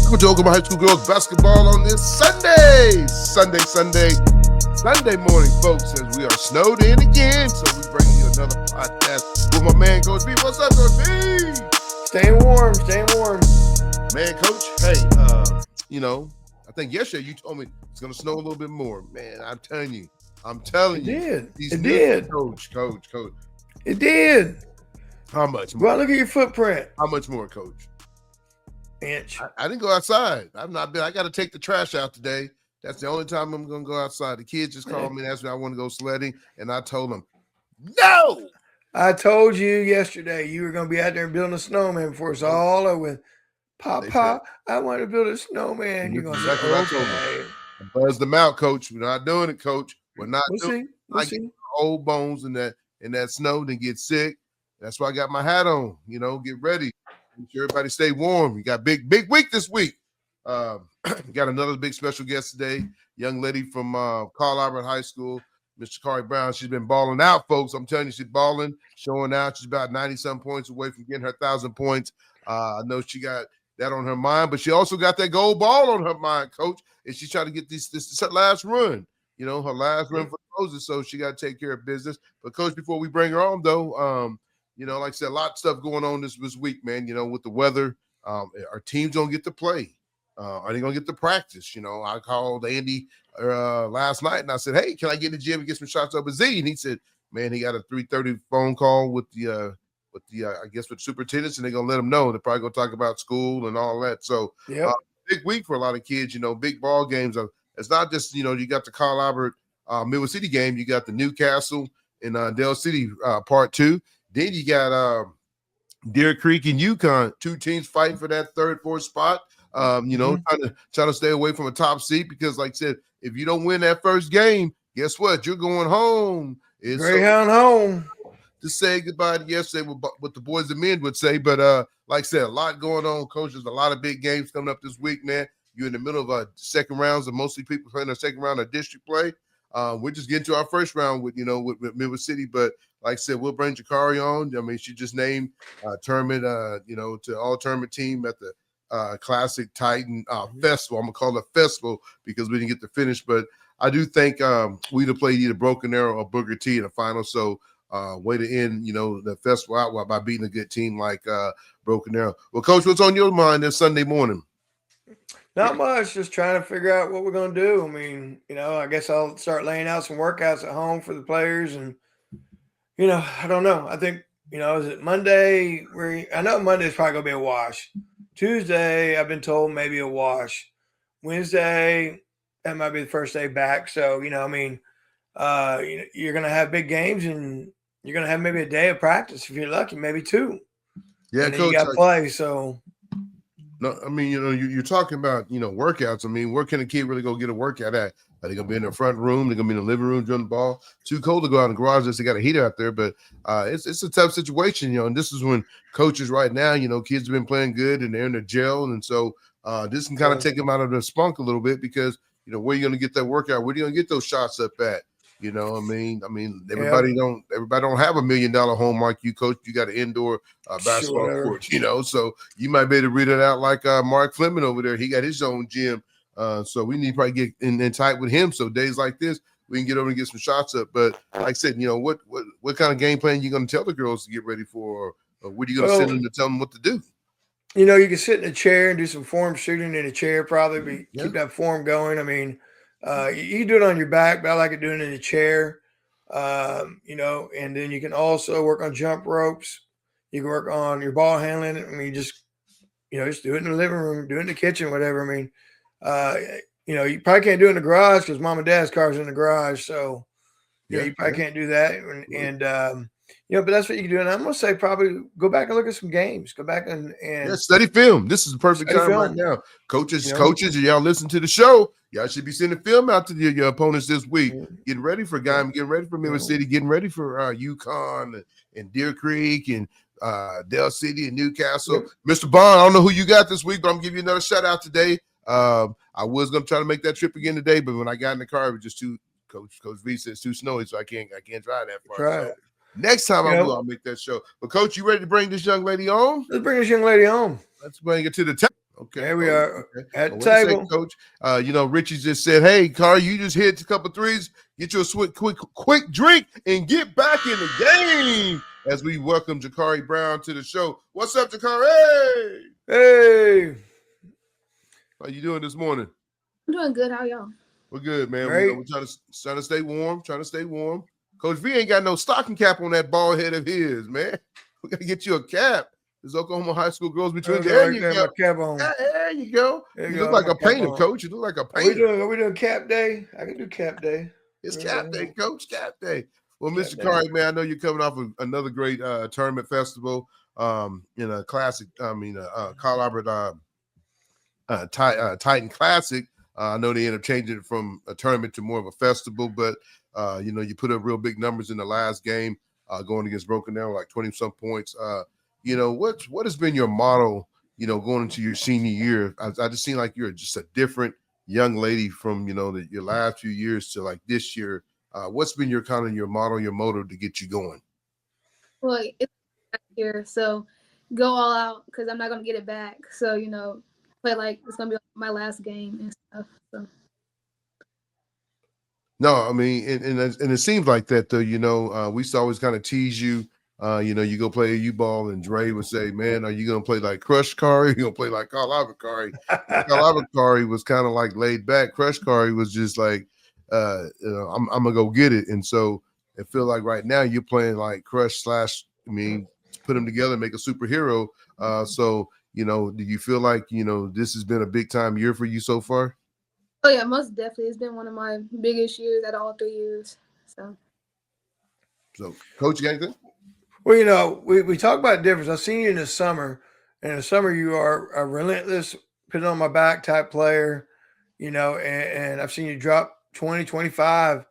Welcome to Oklahoma High School girls basketball on this Sunday morning, folks, as we are snowed in again. So we bring you another podcast with my man, Coach B. What's up, Coach B? Staying warm. Man, Coach, hey, I think yesterday you told me it's going to snow a little bit more. Man, I'm telling you. It did. Coach. It did. How much more? Well, look at your footprint. How much more, Coach? Inch. I didn't go outside. I got to take the trash out today. That's the only time I'm going to go outside. The kids just called me and asked me if I want to go sledding, and I told them, no. I told you yesterday you were going to be out there building a snowman before it's all over. Papa, I want to build a snowman. You're going to say, okay. I buzzed them out, Coach. We're not doing it, Coach. We're not doing it. We'll I see. get old bones in that snow, then get sick. That's why I got my hat on. Get ready. Make sure everybody stay warm. We got big week this week. We got another big special guest today, young lady from Carl Albert High School, Miss Jakary Brown. She's been balling out, folks. I'm telling you, she's balling, showing out. She's about 90-some points away from getting her 1,000 points. I know she got that on her mind, but she also got that gold ball on her mind, Coach. And she's trying to get this her last run. Her last run for roses, so she got to take care of business. But, Coach, before we bring her on, though, like I said, a lot of stuff going on this week, man, with the weather. Our teams don't get to play. Are they going to get to practice? I called Andy last night, and I said, hey, can I get in the gym and get some shots up at Z? And he said, man, he got a 3:30 phone call with the superintendents, and they're going to let him know. They're probably going to talk about school and all that. So big week for a lot of kids, big ball games. It's not just, you got the Carl Albert Midwest City game. You got the Newcastle and Dale City part 2. Then you got Deer Creek and UConn, 2 teams fighting for that 3rd, 4th spot. Trying to stay away from a top seat because, like I said, if you don't win that first game, guess what? You're going home. It's Greyhound home. To say goodbye to yesterday, what the boys and men would say. But like I said, a lot going on, Coach. There's a lot of big games coming up this week, man. You're in the middle of second rounds, and mostly people playing their second round of district play. We're just getting to our first round with Midwest City, but like I said, we'll bring Jakari on. I mean, she just named tournament, to all tournament team at the Classic Titan Festival. I'm gonna call it a festival because we didn't get to finish, but I do think we'd have played either Broken Arrow or Booker T in the final. So way to end, the festival out by beating a good team like Broken Arrow. Well, Coach, what's on your mind this Sunday morning? Not much, just trying to figure out what we're going to do. I mean, I guess I'll start laying out some workouts at home for the players. And, I don't know. I think, is it Monday? I know Monday's probably going to be a wash. Tuesday, I've been told maybe a wash. Wednesday, that might be the first day back. So, you're going to have big games and you're going to have maybe a day of practice if you're lucky, maybe 2. Yeah, and then Coach, you got to play, so. No, I mean, you're talking about, workouts. I mean, where can a kid really go get a workout at? Are they going to be in the front room? They're going to be in the living room doing the ball. Too cold to go out in the garage unless they got a heater out there. But it's a tough situation, and this is when coaches right now, kids have been playing good and they're in their gel. And so this can kind of take them out of their spunk a little bit because, where are you going to get that workout? Where are you going to get those shots up at? I mean, everybody don't have $1 million home like you, Coach. You got an indoor basketball court, so you might be able to read it out like Mark Fleming over there. He got his own gym. So we need to probably get in tight with him. So days like this, we can get over and get some shots up. But like I said, what kind of game plan you going to tell the girls to get ready for? Or what are you going to send them to tell them what to do? You can sit in a chair and do some form shooting in a chair, probably keep that form going. I mean, you can do it on your back, but I like it doing it in a chair, and then you can also work on jump ropes. You can work on your ball handling. I mean, just do it in the living room, do it in the kitchen, whatever. I mean, you probably can't do it in the garage because mom and dad's car's in the garage. So, you probably can't do that. And but that's what you can do. And I'm going to say probably go back and look at some games. Go back and study film. This is the perfect time right now. Coaches, y'all listen to the show. Y'all should be sending film out to your opponents this week. Getting ready for Guymon, getting ready for Midwest City, getting ready for UConn and Deer Creek and Dale City and Newcastle. Mr. Bond, I don't know who you got this week, but I'm giving you another shout out today. I was going to try to make that trip again today, but when I got in the car, it was just too Coach V said it's too snowy, so I can't drive that far. Right. So next time I'll make that show. But Coach, you ready to bring this young lady on? Let's bring this young lady on. Let's bring it to the top. Okay. There we are Okay. at Well, the what do you say, table. Coach? Richie just said, "Hey, Car, you just hit a couple threes. Get you a quick drink and get back in the game." As we welcome Jakary Brown to the show. What's up, Jakary? Hey, How you doing this morning? I'm doing good. How y'all? We're good, man. great. We're trying to stay warm. Trying to stay warm. Coach V ain't got no stocking cap on that bald head of his, man. We gotta get you a cap. There's Oklahoma high school girls between. There you go. My cap on. There you go. There You go. look like My a cap painter, on. Coach. You look like a Are we painter. doing cap day? I can do cap day. It's cap day, Coach. Cap day. Well, Cap Mr. day. Jakary, man, I know you're coming off of another great tournament festival. In a classic. Carl Albert Titan Classic. I know they ended up changing it from a tournament to more of a festival, but you put up real big numbers in the last game, going against Broken Arrow, like 20-some points. What has been your motto, going into your senior year? I just seem like you're just a different young lady from, your last few years to like this year. What's been your motto, your motto to get you going? Well, it's here, so go all out because I'm not gonna get it back. So play like it's gonna be my last game and stuff. So. No, I mean, and it seems like that though. We used to always kind of tease you. You go play a U ball, and Dre would say, "Man, are you gonna play like Crush Kari? Or you gonna play like Carl Albert Kari?" Carl Albert Kari was kind of like laid back. Crush Kari was just like, I'm gonna go get it. And so it feel like right now you're playing like Crush / put them together, make a superhero. So do you feel like this has been a big time year for you so far? Oh yeah, most definitely. It's been one of my biggest years out of all 3 years. So, Coach, you got anything? Well, we talk about difference. I've seen you in the summer. And in the summer, you are a relentless, put it on my back type player, and I've seen you drop 20, 25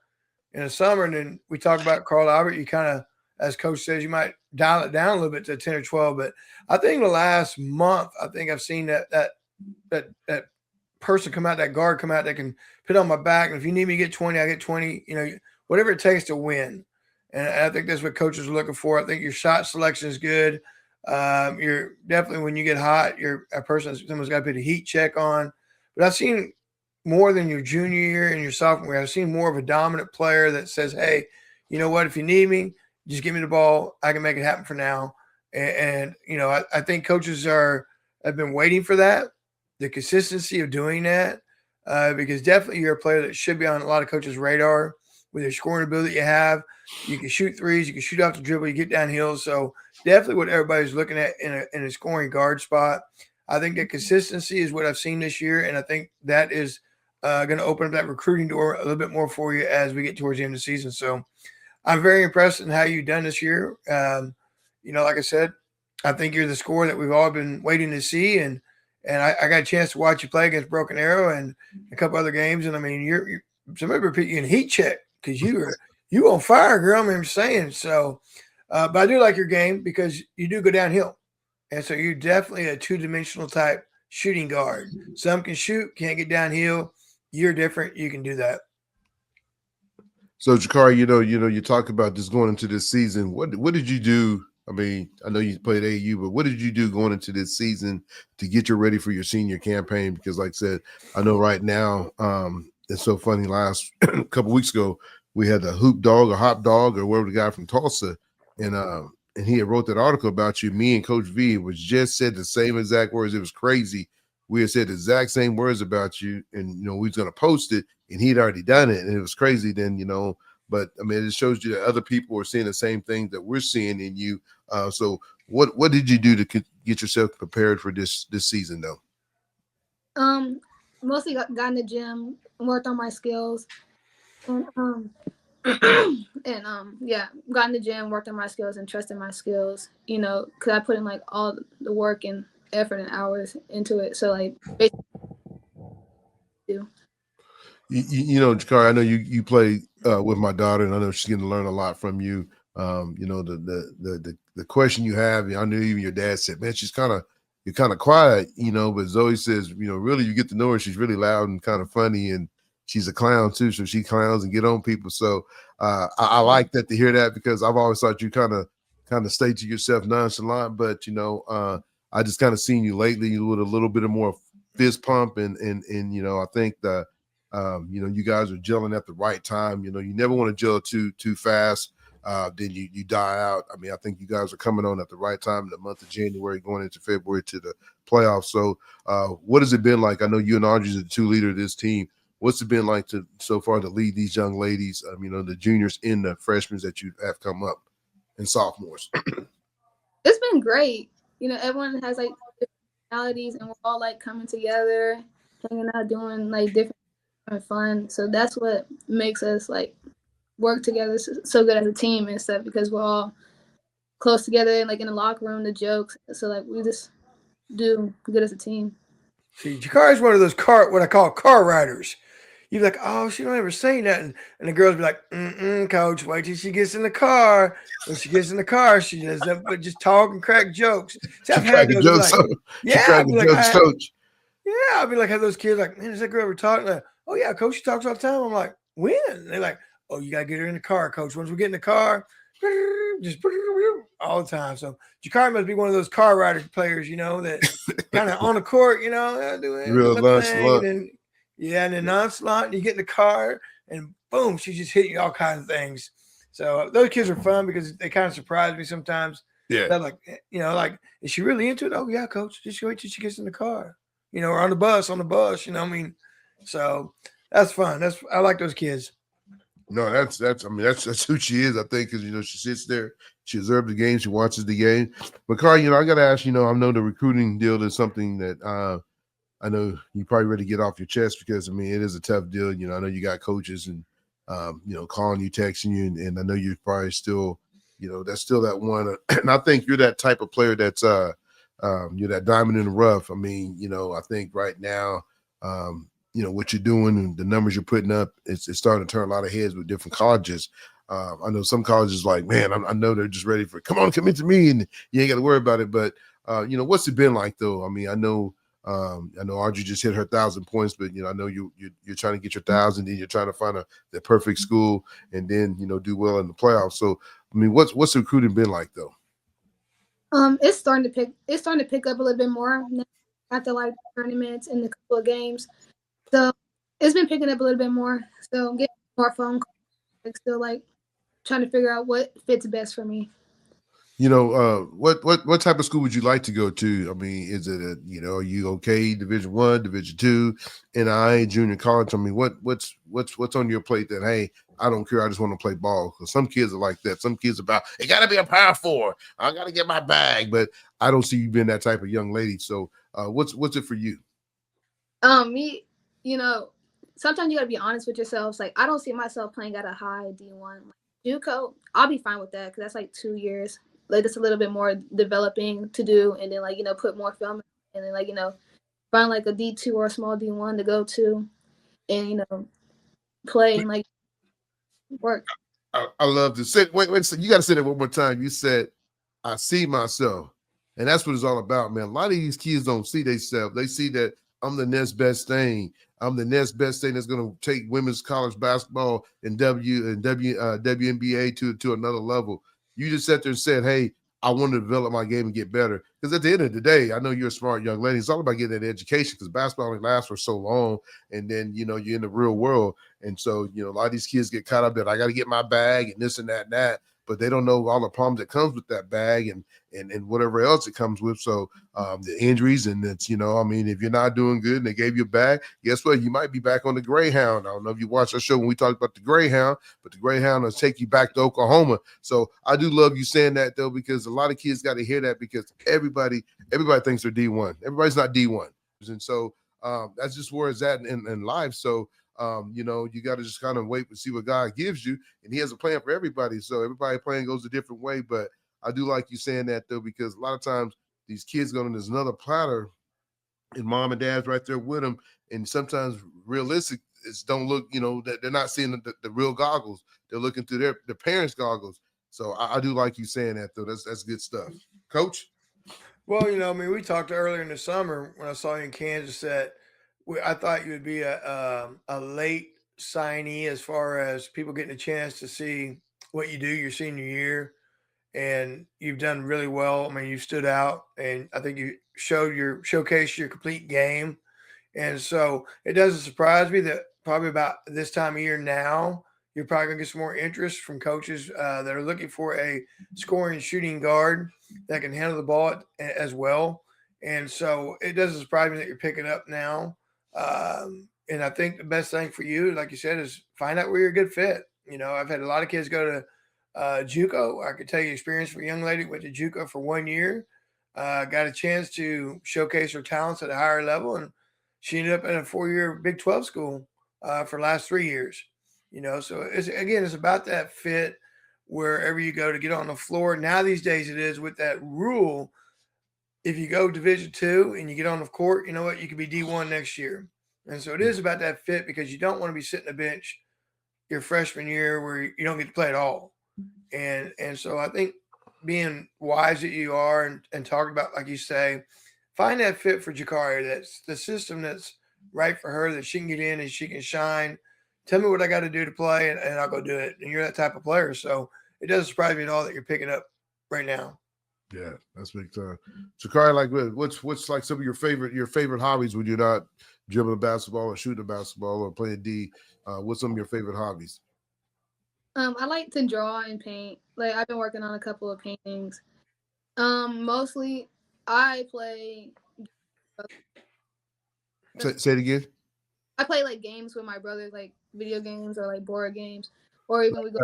in the summer. And then we talk about Carl Albert. You kind of, as coach says, you might dial it down a little bit to 10 or 12. But I think the last month, I've seen that person come out, that guard come out that can put on my back. And if you need me to get 20, I get 20, whatever it takes to win. And I think that's what coaches are looking for. I think your shot selection is good. You're definitely, when you get hot, you're a person someone's got to put a heat check on. But I've seen more than your junior year and your sophomore year. I've seen more of a dominant player that says, hey, you know what, if you need me, just give me the ball. I can make it happen for now. And I think coaches have been waiting for that, the consistency of doing that, because definitely you're a player that should be on a lot of coaches' radar with your scoring ability you have. You can shoot threes, you can shoot off the dribble, you get downhill. So definitely what everybody's looking at in a scoring guard spot. I think that consistency is what I've seen this year, and I think that is going to open up that recruiting door a little bit more for you as we get towards the end of the season. So I'm very impressed in how you've done this year. Like I said, I think you're the scorer that we've all been waiting to see, and I got a chance to watch you play against Broken Arrow and a couple other games, and I mean, you're somebody put you in heat check because you on fire, girl. I'm saying so. But I do like your game because you do go downhill. And so you're definitely a two-dimensional type shooting guard. Some can shoot, can't get downhill. You're different. You can do that. So Jakari, you talk about just going into this season. What did you do? I mean, I know you played AU, but what did you do going into this season to get you ready for your senior campaign? Because like I said, I know right now, it's so funny. Last couple weeks ago, we had the hoop dog or hop dog or whatever the guy from Tulsa, and he had wrote that article about you. Me and Coach V was just said the same exact words. It was crazy. We had said the exact same words about you, and we was gonna post it, and he'd already done it, and it was crazy. Then but I mean, it shows you that other people are seeing the same thing that we're seeing in you. So what did you do to get yourself prepared for this season, though? Mostly got in the gym, worked on my skills, and got in the gym, worked on my skills, and trusted my skills. Because I put in like all the work and effort and hours into it. So like, basically, Jakari, I know you play with my daughter, and I know she's getting to learn a lot from you. The question you have, I knew even your dad said, man, you're kind of quiet, but Zoe says, really you get to know her. She's really loud and kind of funny, and she's a clown too. So she clowns and get on people. So I like that to hear that, because I've always thought you kind of stay to yourself nonchalant, but I I just kind of seen you lately with a little bit of more fist pump, and I think the you guys are gelling at the right time. You never want to gel too fast. Then you die out. I mean, I think you guys are coming on at the right time in the month of January, going into February to the playoffs. So, what has it been like? I know you and Audrey are the two leaders of this team. What's it been like so far to lead these young ladies, the juniors and the freshmen that you have come up and sophomores? It's been great. Everyone has like different personalities, and we're all like coming together, hanging out, doing like different fun. So that's what makes us like work together so good as a team and stuff, because we're all close together and like in the locker room, the jokes. So like we just do good as a team. See, Jakari's one of those what I call car riders. You're like, oh, she don't ever say nothing. And the girls be like, coach, wait till she gets in the car. When she gets in the car, she does nothing but just talk and crack jokes. See, I've had those jokes, like, yeah, I'd be like, coach. Yeah, I'd be like, have those kids like, man, does that girl ever talk? Like, oh yeah, coach, she talks all the time. I'm like, when? And they're like, oh, you gotta get her in the car, coach. Once we get in the car, just all the time. So Jakari must be one of those car rider players, that kind of on the court, doing real thing, and then nonchalant. You get in the car, and boom, she just hit you all kinds of things. So those kids are fun because they kind of surprise me sometimes. Yeah, they're like, like, is she really into it? Oh yeah, coach. Just wait till she gets in the car. Or on the bus, so that's fun. I like those kids. No, that's who she is, I think, because, she sits there, she observes the game, she watches the game. But Carl, I got to ask, I know the recruiting deal is something that I know you probably ready to get off your chest because, it is a tough deal. I know you got coaches and, calling you, texting you, and I know you're probably still, that's still that one. And I think you're that type of player that's, you're that diamond in the rough. I think right now, what you're doing and the numbers you're putting up, it's starting to turn a lot of heads with different colleges. I know some colleges like, man, I know they're just ready for, come on, come into me, and you ain't got to worry about it. But, what's it been like though? I know Audrey just hit her 1,000 points, but I know you're trying to get your 1,000, then you're trying to find the perfect school, and then do well in the playoffs. So what's the recruiting been like though? It's starting to pick up a little bit more after like tournaments and a couple of games. So it's been picking up a little bit more. So getting more phone calls, like still like trying to figure out what fits best for me. What type of school would you like to go to? Is it are you okay? Division I, Division II, NI, junior college? What's on your plate that, hey, I don't care, I just want to play ball? Because some kids are like that. Some kids about, it got to be a Power 4. I got to get my bag. But I don't see you being that type of young lady. So what's it for you? Me, sometimes you got to be honest with yourselves. Like, I don't see myself playing at a high D1. JUCO, I'll be fine with that because that's like 2 years. Like, just a little bit more developing to do, and then like put more film, and then like find like a D2 or a small D1 to go to, and play and like work. I love to say, wait, so you got to say that one more time. You said, I see myself. And that's what it's all about, man. A lot of these kids don't see themselves. They see that I'm the next best thing. I'm the next best thing that's going to take women's college basketball and WNBA to another level. You just sat there and said, hey, I want to develop my game and get better. Because at the end of the day, I know you're a smart young lady. It's all about getting that education because basketball only lasts for so long. And then, you're in the real world. And so, a lot of these kids get caught up that I got to get my bag and this and that and that. But they don't know all the problems that comes with that bag and whatever else it comes with. So the injuries and it's, if you're not doing good and they gave you a bag, guess what? You might be back on the Greyhound. I don't know if you watched our show when we talked about the Greyhound, but the Greyhound will take you back to Oklahoma. So I do love you saying that though, because a lot of kids got to hear that because everybody thinks they're D1. Everybody's not D1. And so that's just where it's at in life. So you got to just kind of wait and see what God gives you. And he has a plan for everybody. So everybody's plan goes a different way. But I do like you saying that, though, because a lot of times these kids go on there's another platter and mom and dad's right there with them. And sometimes realistic is don't look, that they're not seeing the real goggles. They're looking through their parents' goggles. So I do like you saying that, though. That's good stuff. Coach? Well, we talked earlier in the summer when I saw you in Kansas that I thought you would be a late signee as far as people getting a chance to see what you do your senior year. and you've done really well. I mean, you stood out, and I think you showcased your complete game. And so it doesn't surprise me that probably about this time of year now, you're probably going to get some more interest from coaches that are looking for a scoring shooting guard that can handle the ball as well. And so it doesn't surprise me that you're picking up now. And I think the best thing for you, like you said, is find out where you're a good fit. You know, I've had a lot of kids go to JUCO. I could tell you experience for a young lady went to JUCO for 1 year, got a chance to showcase her talents at a higher level, and she ended up in a 4-year Big 12 school for the last 3 years. You know, so it's about that fit wherever you go to get on the floor. Now these days it is with that rule. If you go Division II and you get on the court, you know what, you could be D1 next year. And so it is about that fit because you don't want to be sitting on the bench your freshman year where you don't get to play at all. And so I think being wise that you are and talking about, like you say, find that fit for Jakari. That's the system that's right for her, that she can get in and she can shine. Tell me what I got to do to play, and I'll go do it. And you're that type of player. So it doesn't surprise me at all that you're picking up right now. Yeah, that's big time. Jakari, like what's like some of your favorite hobbies when you're not dribbling basketball or shooting basketball or playing D? What's some of your favorite hobbies? I like to draw and paint. Like I've been working on a couple of paintings. Mostly I play. Say it again. I play like games with my brothers, like video games or like board games, or even we go.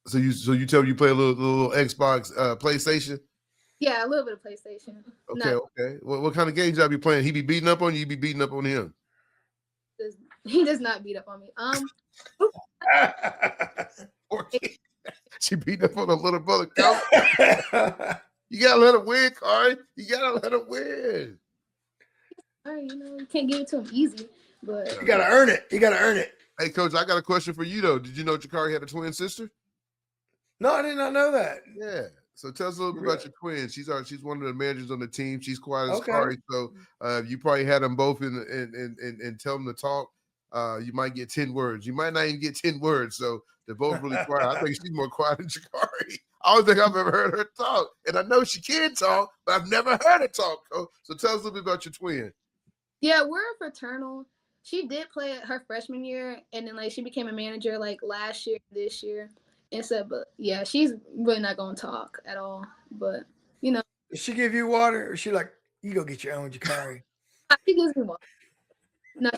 So you tell me you play a little Xbox, PlayStation? Yeah, a little bit of PlayStation. Okay, okay. What kind of games y'all be playing? He be beating up on you. You be beating up on him. He does not beat up on me. She beat up on a little brother. You gotta let him win, Kari. You gotta let him win. All right, you can't give it to him easy, but you gotta earn it. You gotta earn it. Hey, Coach, I got a question for you though. Did you know Jakari had a twin sister? No, I did not know that. Yeah. So tell us a little bit about your twin. She's one of the managers on the team. She's quiet as Kari. So you probably had them both and tell them to talk. You might get 10 words. You might not even get 10 words. So they're both really quiet. I think she's more quiet than Jakari. I don't think I've ever heard her talk. And I know she can talk, but I've never heard her talk, Coach. So tell us a little bit about your twin. Yeah, we're fraternal. She did play her freshman year, and then like she became a manager like last year, this year. And so, but yeah, she's really not gonna talk at all. But Does she give you water, or she like, you go get your own, Jakari? She gives me water. No.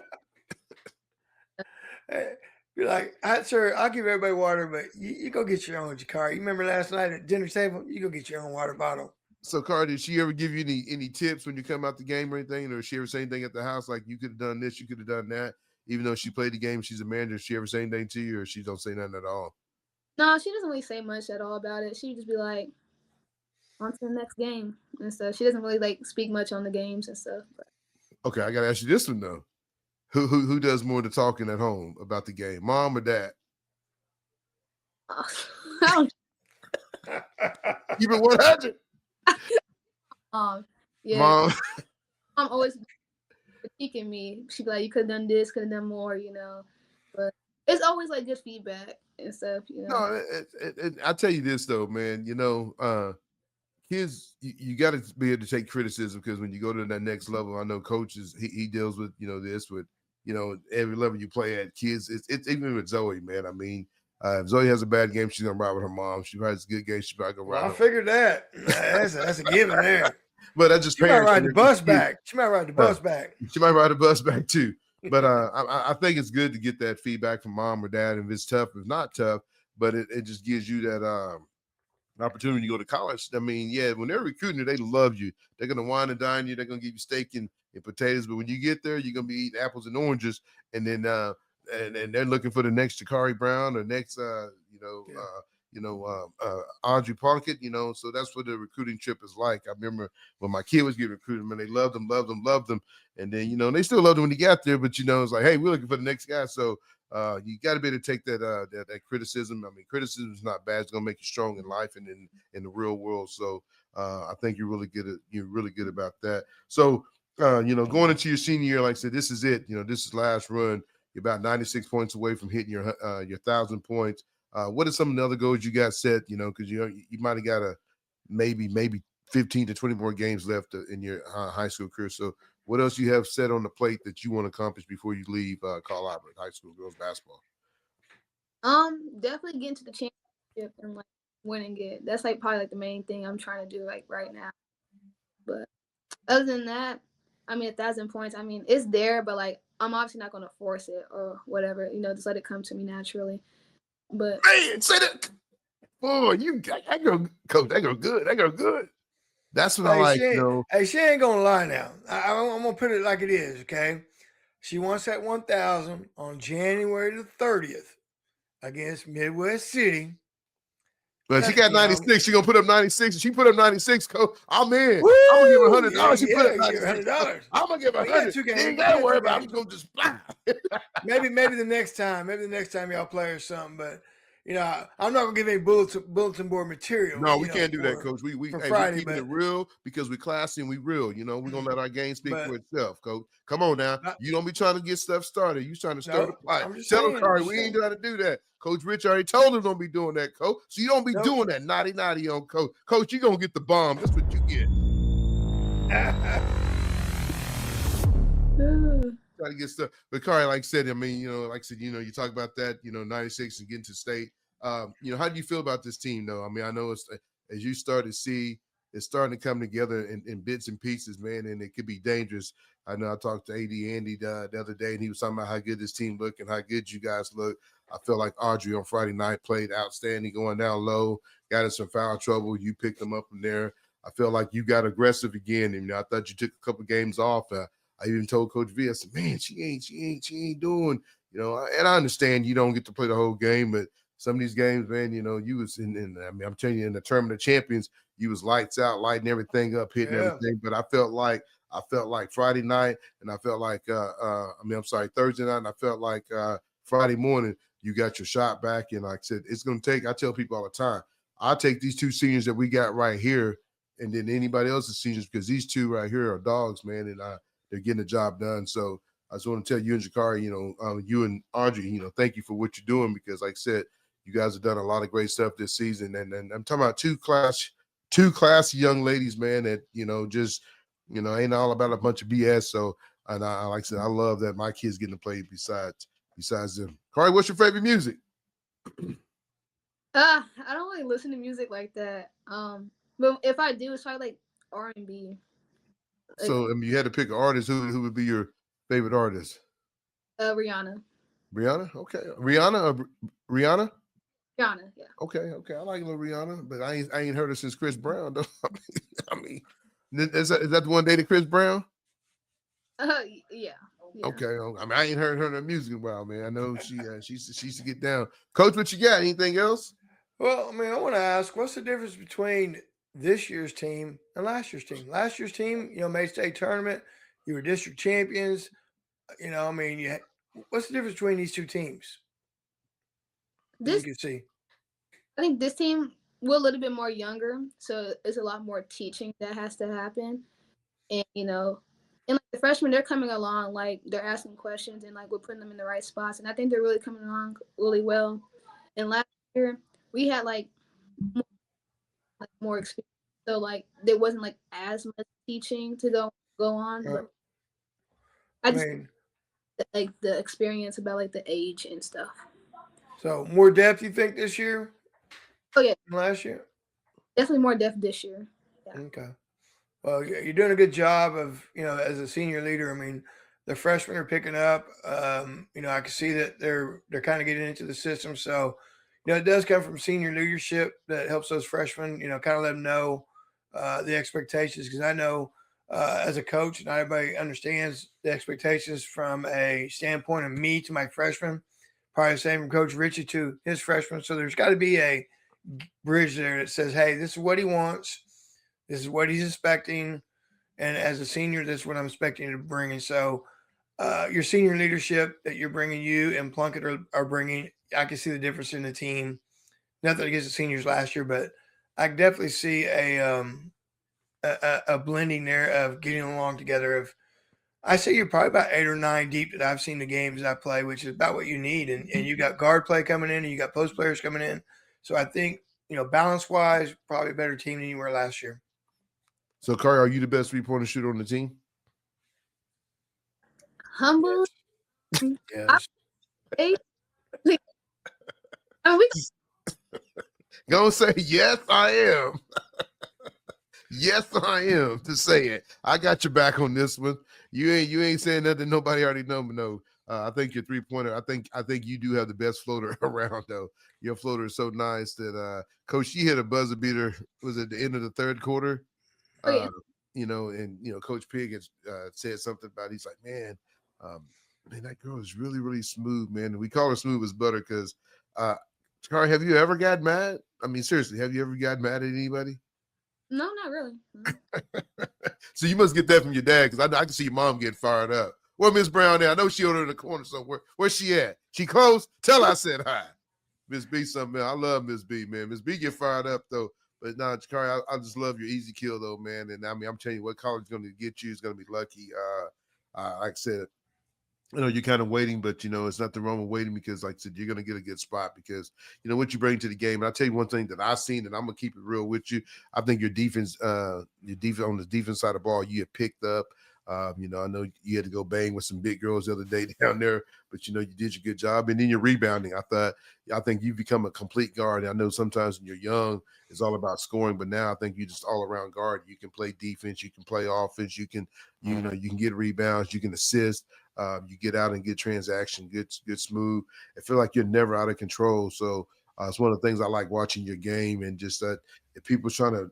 You're like, sir, I'll give everybody water, but you go get your own, Jakari. You remember last night at dinner table? You go get your own water bottle. So, Kari, did she ever give you any tips when you come out the game or anything? Or did she ever say anything at the house like you could have done this, you could have done that? Even though she played the game, she's a manager. Did she ever say anything to you, or she don't say nothing at all? No, she doesn't really say much at all about it. She just be like, on to the next game and stuff. She doesn't really like speak much on the games and stuff. But. Okay, I gotta ask you this one though. Who does more of the talking at home about the game, mom or dad? I don't. Keep it 100. Yeah. Mom. Mom always critiquing me. She'd be like, you could have done this, could have done more, But it's always like good feedback and stuff, No, I tell you this though, man. Kids, you got to be able to take criticism, because when you go to that next level, I know coaches, he deals with this with every level you play at. Kids, it's even with Zoe, man. I mean, if Zoe has a bad game, she's gonna ride with her mom. She has a good game, she's probably gonna ride. I figured that. That's a given there. But that's just she might ride the bus back. She might ride the bus back. She might ride the bus back too. But I think it's good to get that feedback from mom or dad if it's tough, if not tough. But it just gives you that opportunity to go to college. I mean, yeah, when they're recruiting you, they love you. They're gonna wine and dine you. They're gonna give you steak and potatoes. But when you get there, you're gonna be eating apples and oranges, and then and they're looking for the next Jakary Brown or next Audrey Plunkett, so that's what the recruiting trip is like. I remember when my kid was getting recruited, man, they loved them. And then, they still loved them when he got there, but it's like, hey, we're looking for the next guy. So you got to be able to take that criticism. I mean, criticism is not bad. It's going to make you strong in life and in the real world. So I think you're really good about that. So, going into your senior year, like I said, this is it. This is last run. You're about 96 points away from hitting your 1,000 points. What are some of the other goals you got set? Because you might have got maybe 15 to 20 more games left in your high school career. So what else you have set on the plate that you want to accomplish before you leave Carl Albert High School girls basketball? Definitely getting to the championship and like winning it. That's like probably like the main thing I'm trying to do like right now. But other than that, I mean, 1,000 points. I mean, it's there, but like I'm obviously not going to force it or whatever. Just let it come to me naturally. But man, say that. Boy, that go, coach. That go good. That go good. That's what I like. Hey, she ain't gonna lie now. I'm gonna put it like it is. Okay, she wants that 1,000 on January the 30th against Midwest City. But she got 96. She gonna put up 96. She put up 96, coach. I'm in. I'm gonna give her $100. She put up $100. I'm gonna give her $100. You ain't gotta worry about it. I'm just gonna just fly. maybe the next time. Maybe the next time y'all play or something. But I'm not gonna give any bulletin board material. No, we can't do that, coach. We Friday, keeping it real because we're classy and we real. We're gonna let our game speak for itself, coach. Come on now. You don't be trying to get stuff started. You trying to start the fight. Tell them, Kari, we ain't got to do that. Coach Rich already told him don't be doing that, coach. So you don't be doing that naughty on coach. Coach, you gonna get the bomb. That's what you get. Try to get stuff. But Kari, like I said, I mean, you talk about that, 96 and getting to state. How do you feel about this team, though? I mean, I know it's as you start to see, it's starting to come together in bits and pieces, man, and it could be dangerous. I know I talked to AD Andy the other day, and he was talking about how good this team look and how good you guys look. I feel like Audrey on Friday night played outstanding, going down low, got in some foul trouble. You picked them up from there. I feel like you got aggressive again. And I thought you took a couple games off. I even told Coach V, I said, man, she ain't doing, and I understand you don't get to play the whole game, but some of these games, man, you was I'm telling you, in the Tournament of Champions, you was lights out, lighting everything up, hitting everything. But I felt like Friday night, and I felt like Thursday night, and I felt like Friday morning, you got your shot back. And like I said, it's going to take, I tell people all the time, I take these two seniors that we got right here and then anybody else's seniors, because these two right here are dogs, man, and they're getting the job done. So I just want to tell you and Jakari, you and Audrey, thank you for what you're doing, because like I said, you guys have done a lot of great stuff this season. And I'm talking about two classy young ladies, man, that, just, ain't all about a bunch of BS. So, and I like I said, I love that my kids getting to play besides them. Kari, what's your favorite music? I don't really listen to music like that. But if I do, it's probably like R&B. So, you had to pick an artist. Who would be your favorite artist? Rihanna. Rihanna? Okay. Rihanna? Rihanna, yeah. Okay. I like little Rihanna, but I ain't heard her since Chris Brown, though. I mean, is that the one dated Chris Brown? Yeah. Okay. I mean, I ain't heard her music in a while, man. I know she used to get down. Coach, what you got? Anything else? Well, I mean, I want to ask, what's the difference between this year's team and last year's team? Last year's team, made state tournament. You were district champions. What's the difference between these two teams? You can see. I think this team, we're a little bit more younger, so it's a lot more teaching that has to happen. And, and like the freshmen, they're coming along, like they're asking questions and like we're putting them in the right spots. And I think they're really coming along really well. And last year we had like more experience. So like there wasn't like as much teaching to go on. But I just like the experience about like the age and stuff. So more depth, you think, this year? Oh yeah. Than last year? Definitely more depth this year. Yeah. Okay. Well, you're doing a good job of, as a senior leader. I mean, the freshmen are picking up. I can see that they're kind of getting into the system. So, it does come from senior leadership that helps those freshmen, kind of let them know the expectations. Because I know as a coach, and everybody understands the expectations from a standpoint of me to my freshmen, probably the same from Coach Richie to his freshmen. So there's got to be a bridge there that says, hey, this is what he wants. This is what he's expecting. And as a senior, this is what I'm expecting you to bring. And so your senior leadership that you're bringing, you and Plunkett are bringing, I can see the difference in the team. Nothing against the seniors last year, but I definitely see a blending there of getting along together. I say you're probably about 8 or 9 deep that I've seen the games I play, which is about what you need. And you got guard play coming in and you got post players coming in. So I think balance-wise, probably a better team than you were last year. So, Kari, are you the best three-pointer shooter on the team? Humble. Yes. I mean, we Gonna say, yes, I am. Yes, I am to say it. I got your back on this one. You ain't saying nothing nobody already know. But no, I think your three-pointer. I think you do have the best floater around though. Your floater is so nice that Coach, she hit a buzzer beater. Was at the end of the third quarter. Oh, yeah. And Coach Pig has said something about. He's like, man, that girl is really, really smooth, man. And we call her smooth as butter because, Jakari, have you ever got mad? I mean, seriously, have you ever got mad at anybody? No, not really. No. So you must get that from your dad because I can see your mom getting fired up. Where Miss Brown there? I know she over in the corner somewhere. Where's she at? She close? Tell her I said hi. Miss B, something, man. I love Miss B, man. Miss B get fired up though. But no, Jakari, I just love your easy kill though, man. And I mean, I'm telling you, what college is going to get you is going to be lucky. Like I said, you're kind of waiting, but it's nothing wrong with waiting because, like I said, you're going to get a good spot because what you bring to the game. And I'll tell you one thing that I've seen, and I'm going to keep it real with you. I think your defense on the defense side of the ball, you have picked up. I know you had to go bang with some big girls the other day down there, but you did your good job. And then your rebounding, I think you've become a complete guard. I know sometimes when you're young, it's all about scoring, but now I think you're just all around guard. You can play defense, you can play offense, you can get rebounds, you can assist. You get out and get transaction, good smooth. I feel like you're never out of control. So it's one of the things I like watching your game, and just that if people trying to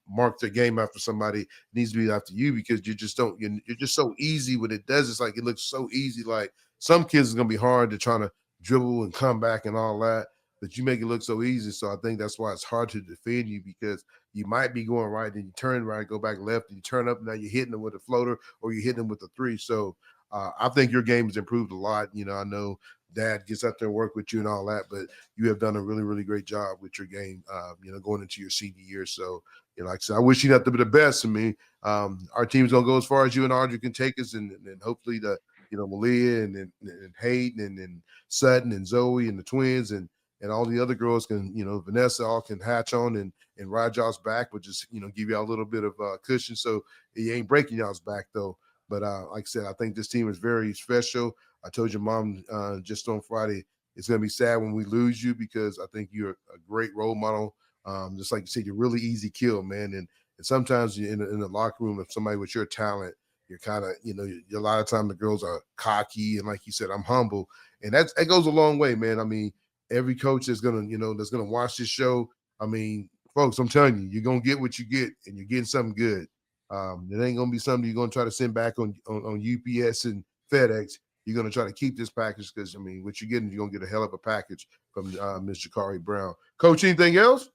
mark their game after somebody, it needs to be after you because you're just so easy when it does. It's like it looks so easy. Like some kids is gonna be hard to try to dribble and come back and all that, but you make it look so easy. So I think that's why it's hard to defend you because you might be going right, then you turn right, go back left, and you turn up. Now you're hitting them with a floater or you're hitting them with a three. So I think your game has improved a lot. I know Dad gets out there and work with you and all that, but you have done a really, really great job with your game, going into your senior year. So, like I said, I wish you nothing but the best. I mean, our team's going to go as far as you and Audrey can take us, and hopefully Malia and Hayden and Sutton and Zoe and the twins and all the other girls can, Vanessa all can hatch on and ride y'all's back, but just, give y'all a little bit of cushion so it ain't breaking y'all's back though. But like I said, I think this team is very special. I told your mom just on Friday, it's going to be sad when we lose you because I think you're a great role model. Just like you said, you're really easy kill, man. And sometimes in the locker room, if somebody with your talent, you're kind of, a lot of times the girls are cocky. And like you said, I'm humble. And that goes a long way, man. I mean, every coach that's going to watch this show, I mean, folks, I'm telling you, you're going to get what you get and you're getting something good. It ain't going to be something you're going to try to send back on UPS and FedEx. You're going to try to keep this package because, I mean, what you're getting, you're going to get a hell of a package from Ms. Jakary Brown. Coach, anything else?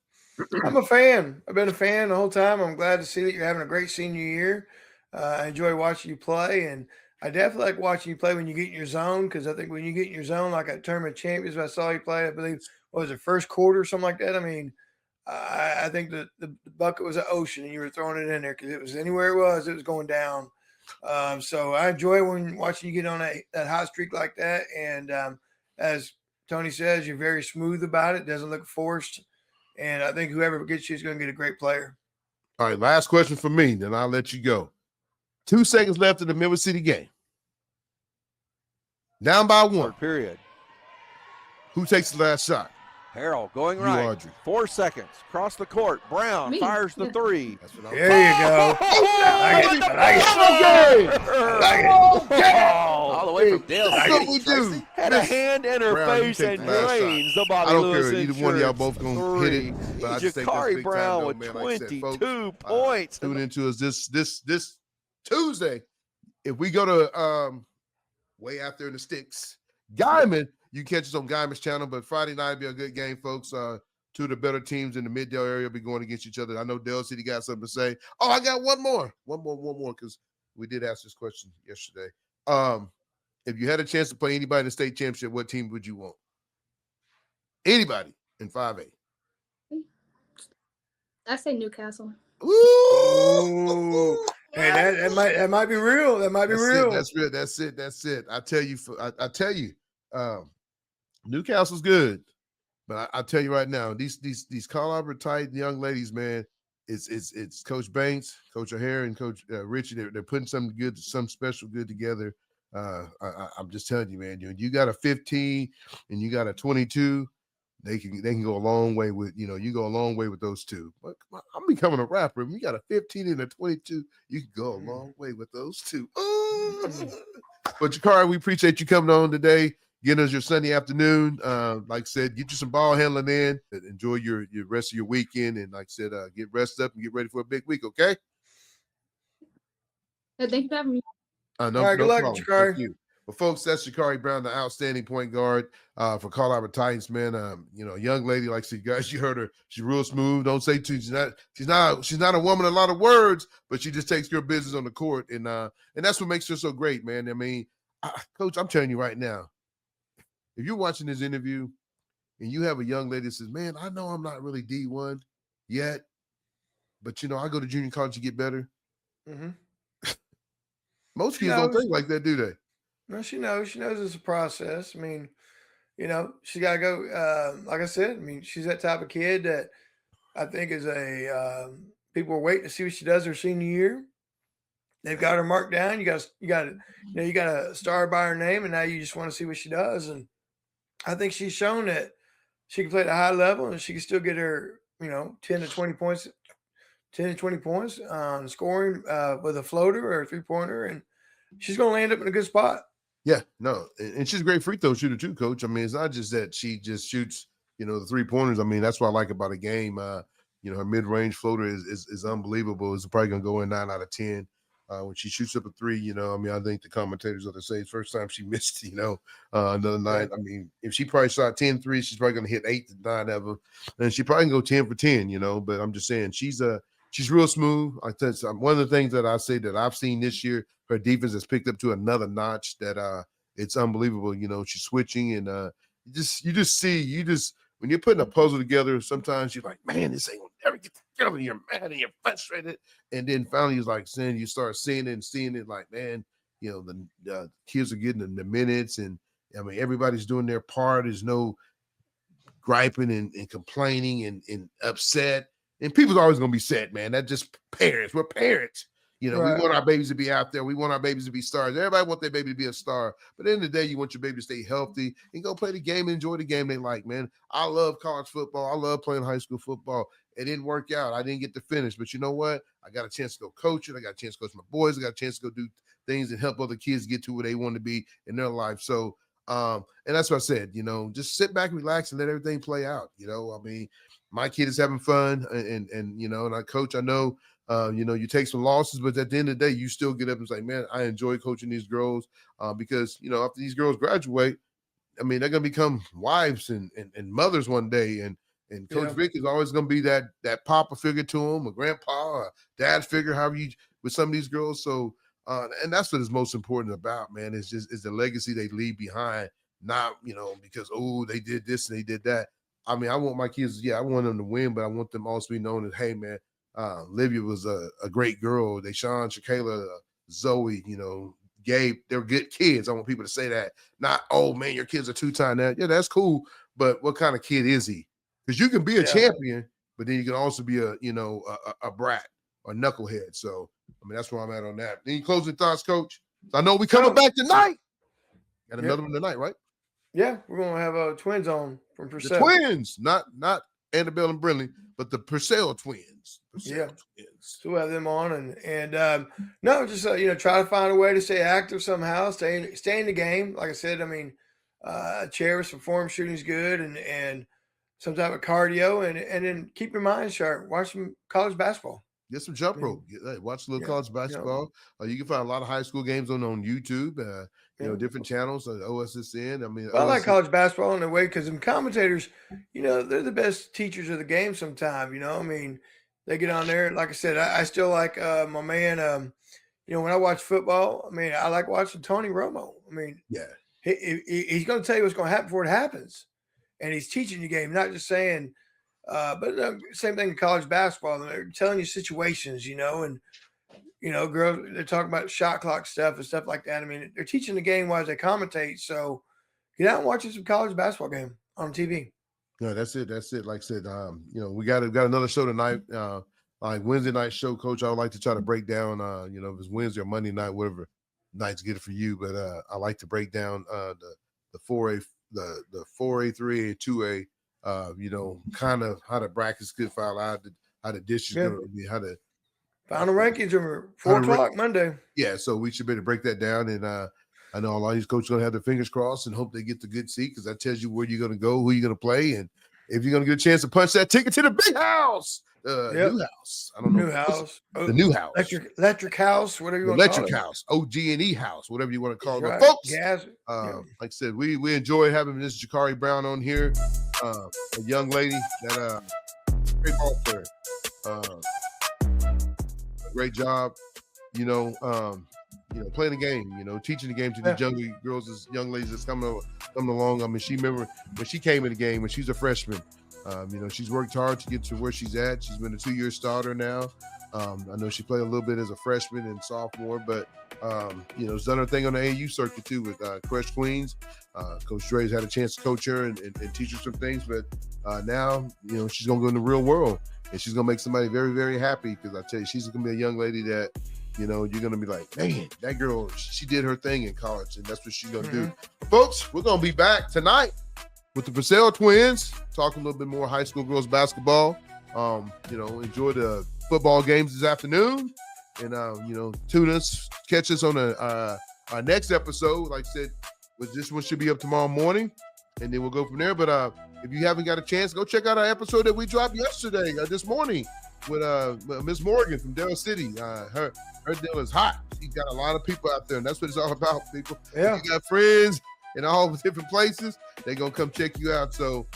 I'm a fan. I've been a fan the whole time. I'm glad to see that you're having a great senior year. I enjoy watching you play, and I definitely like watching you play when you get in your zone because I think when you get in your zone, like at Tournament Champions, I saw you play, I believe, what was it, first quarter or something like that? I mean, I think the bucket was an ocean and you were throwing it in there because it was anywhere it was going down. So I enjoy watching you get on that hot streak like that. And as Tony says, you're very smooth about it. Doesn't look forced. And I think whoever gets you is going to get a great player. All right, last question for me, then I'll let you go. 2 seconds left in the Memphis City game. Down by 1. Third period. Who takes the last shot? Harrell going right. Audrey. 4 seconds. Cross the court. Brown fires the three. That's what There you go. All the way from Dale. That's what we do. Had a hand in her Brown, face and drains the Bobby I don't Lewis care. Either one of y'all insurance both going to hit it. But I just think that's Jakary big Brown time, with though, man. Like I said, 22 folks, points. Tune into us this Tuesday. If we go to way out there in the sticks, Guyman, you catch us on Guyman's channel, but Friday night will be a good game, folks. Two of the better teams in the Mid-Dale area will be going against each other. I know Dale City got something to say. Oh, I got one more, because we did ask this question yesterday. If you had a chance to play anybody in the state championship, what team would you want? Anybody in 5A. I say Newcastle. Ooh. Hey, that might be real. That might be real. That's real. That's it. I tell you, Newcastle's good. But I tell you right now, these Colorado tight young ladies, man, it's Coach Banks, Coach O'Hare, and Coach Richie. They're putting something good, some special good together. I'm just telling you, man. You got a 15 and you got a 22. They can go a long way with, you go a long way with those two. But I'm becoming a rapper. If you got a 15 and a 22, you can go a long way with those two. But Jakari, we appreciate you coming on today, getting us your Sunday afternoon. Like I said, get you some ball handling in. Enjoy your rest of your weekend, and like I said, get rested up and get ready for a big week. Okay. Thank you for having me. All right, good luck, Jakari. Thank you. Well, folks, that's Jakary Brown, the outstanding point guard for Colorado Titans, man. A young lady, like I said, guys, you heard her. She's real smooth. Don't say too. She's not a woman of a lot of words, but she just takes care of business on the court, and that's what makes her so great, man. I mean, Coach, I'm telling you right now, if you're watching this interview and you have a young lady that says, "Man, I know I'm not really D1 yet, but I go to junior college to get better." Mm-hmm. Most kids don't think like that, do they? No, she knows. She knows it's a process. I mean, she got to go. Like I said, I mean, she's that type of kid that I think is people are waiting to see what she does her senior year. They've got her marked down. You got a star by her name, and now you just want to see what she does. And I think she's shown that she can play at a high level, and she can still get her, 10 to 20 points on scoring with a floater or a 3-pointer, and she's going to land up in a good spot. Yeah, no, and she's a great free throw shooter too, Coach. I mean, it's not just that she just shoots, the 3-pointers. I mean, that's what I like about a game. Her mid-range floater is unbelievable. It's probably gonna go in 9 out of 10. When she shoots up a 3, I think the commentators are to say it's first time she missed, another night. I mean, if she probably shot 10 threes, she's probably gonna hit 8 to 9 of them, and she probably can go 10 for 10. But I'm just saying she's real smooth. One of the things that I say that I've seen this year, her defense has picked up to another notch that it's unbelievable. She's switching, and you just see when you're putting a puzzle together, sometimes you're like, man, this ain't gonna never get together. You're mad and you're frustrated, and then finally it's like you start seeing it like, man, the kids are getting the minutes, and I mean everybody's doing their part. There's no griping and complaining and upset. And people's always going to be sad, man. That's just parents. We're parents. Right. We want our babies to be out there. We want our babies to be stars. Everybody wants their baby to be a star. But at the end of the day, you want your baby to stay healthy and go play the game and enjoy the game they like, man. I love college football. I love playing high school football. It didn't work out. I didn't get to finish. But you know what? I got a chance to go coach it. I got a chance to coach my boys. I got a chance to go do things and help other kids get to where they want to be in their life. So, and that's what I said, just sit back, relax, and let everything play out. I mean, my kid is having fun, and I coach. I know, you take some losses, but at the end of the day, you still get up and say, man, I enjoy coaching these girls because, after these girls graduate, I mean, they're going to become wives and mothers one day. And Coach Vick is always going to be that papa figure to them, a grandpa, or dad figure, however you, with some of these girls. So, and that's what is most important about, man, is the legacy they leave behind, not, because, they did this and they did that. I mean, I want my kids, I want them to win, but I want them also to be known as, hey, man, Livia was a great girl. Deshaun, Shakayla, Zoe, Gabe, they're good kids. I want people to say that. Not, oh, man, your kids are 2-time that. Yeah, that's cool, but what kind of kid is he? Because you can be a champion, but then you can also be a brat or knucklehead. So, I mean, that's where I'm at on that. Any closing thoughts, Coach? I know we coming back tonight. Got another one tonight, right? Yeah, we're gonna have twins on from Purcell. The twins, not Annabelle and Brinley, but the Purcell twins. Twins. So we'll have them on, and no, just try to find a way to stay active somehow, stay in the game. Like I said, I mean, a chair with some form shooting is good, and some type of cardio, and then keep your mind sharp. Watch some college basketball. Get some jump rope. Watch a little college basketball. You can find a lot of high school games on YouTube. Different channels, OSSN. I mean, I like college basketball in a way because them commentators, they're the best teachers of the game sometimes. I mean, they get on there. Like I said, I still like my man. When I watch football, I mean, I like watching Tony Romo. I mean, he's going to tell you what's going to happen before it happens, and he's teaching you game, not just saying. But same thing in college basketball. They're telling you situations, and girls, they're talking about shot clock stuff and stuff like that. I mean, they're teaching the game while they commentate. So get out and watch some college basketball game on TV. No, that's it. That's it. Like I said, we got another show tonight. Like Wednesday night show, Coach. I would like to try to break down, if it's Wednesday or Monday night, whatever night's good for you. But I like to break down the 4A, the 4A, 3A, 2A. Kind of how the brackets could file out, how the district's going to be, how the final rankings are 4 o'clock Monday. Yeah, so we should be able to break that down. And I know a lot of these coaches are going to have their fingers crossed and hope they get the good seat, because that tells you where you're going to go, who you're going to play, and if you're going to get a chance to punch that ticket to the big house. New house. I don't know. New house. The new house. Electric house, whatever you want to call it. Electric house. OG&E house, whatever you want to call it. Right. But folks, Gas. like I said, we enjoy having this Jakary Brown on here. A young lady that great ball player. Great job, playing the game, teaching the game to these young girls, these young ladies that's coming along. I mean, she remember when she came in the game when she's a freshman. She's worked hard to get to where she's at. She's been a 2-year starter now. I know she played a little bit as a freshman and sophomore, but has done her thing on the AU circuit too with Crush Queens. Coach Dre's had a chance to coach her and teach her some things, but now she's gonna go in the real world. And she's going to make somebody very, very happy, because I tell you, she's going to be a young lady that, you're going to be like, man, that girl, she did her thing in college, and that's what she's going to do. Folks, we're going to be back tonight with the Purcell twins, talking a little bit more high school girls basketball. Enjoy the football games this afternoon. And, catch us on our next episode. Like I said, this one should be up tomorrow morning, and then we'll go from there. But if you haven't got a chance, go check out our episode that we dropped yesterday, this morning, with Miss Morgan from Del City. Her deal is hot. She's got a lot of people out there, and that's what it's all about, people. Yeah. If you got friends in all different places, they're going to come check you out. So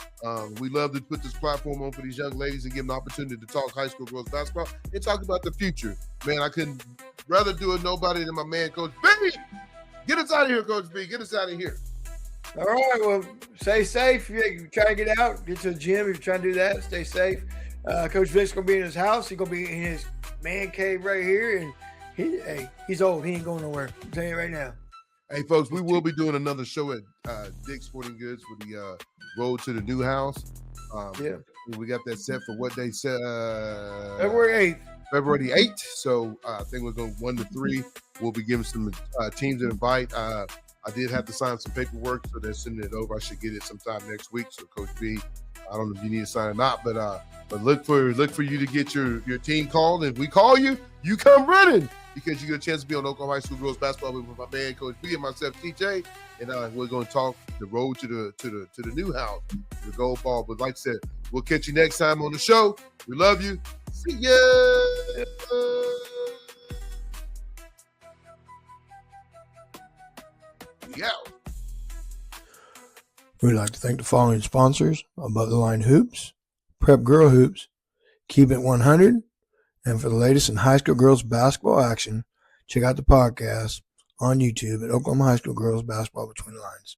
we love to put this platform on for these young ladies and give them the opportunity to talk high school girls basketball and talk about the future. Man, I couldn't rather do it nobody than my man, Coach B. Get us out of here, Coach B. Get us out of here. All right, well, stay safe. If you're trying to get out, get to the gym. If you're trying to do that, stay safe. Coach Vick's going to be in his house. He's going to be in his man cave right here. And he's old. He ain't going nowhere. I'm telling you right now. Hey, folks, we will be doing another show at Dick's Sporting Goods for the road to the new house. We got that set for what day? February 8th. February 8th. So I think we're going 1 to 3. We'll be giving some teams an invite. I did have to sign some paperwork, so they're sending it over. I should get it sometime next week. So, Coach B, I don't know if you need to sign or not, but look for you to get your team called. And if we call you, you come running, because you get a chance to be on Oklahoma High School girls basketball with my man, Coach B, and myself, TJ. And we're going to talk the road to the new house, the gold ball. But like I said, we'll catch you next time on the show. We love you. See ya. Yeah. We'd like to thank the following sponsors: Above the Line Hoops, Prep Girl Hoops, Keep It 100, and for the latest in high school girls basketball action, check out the podcast on YouTube at Oklahoma High School Girls Basketball Between the Lines.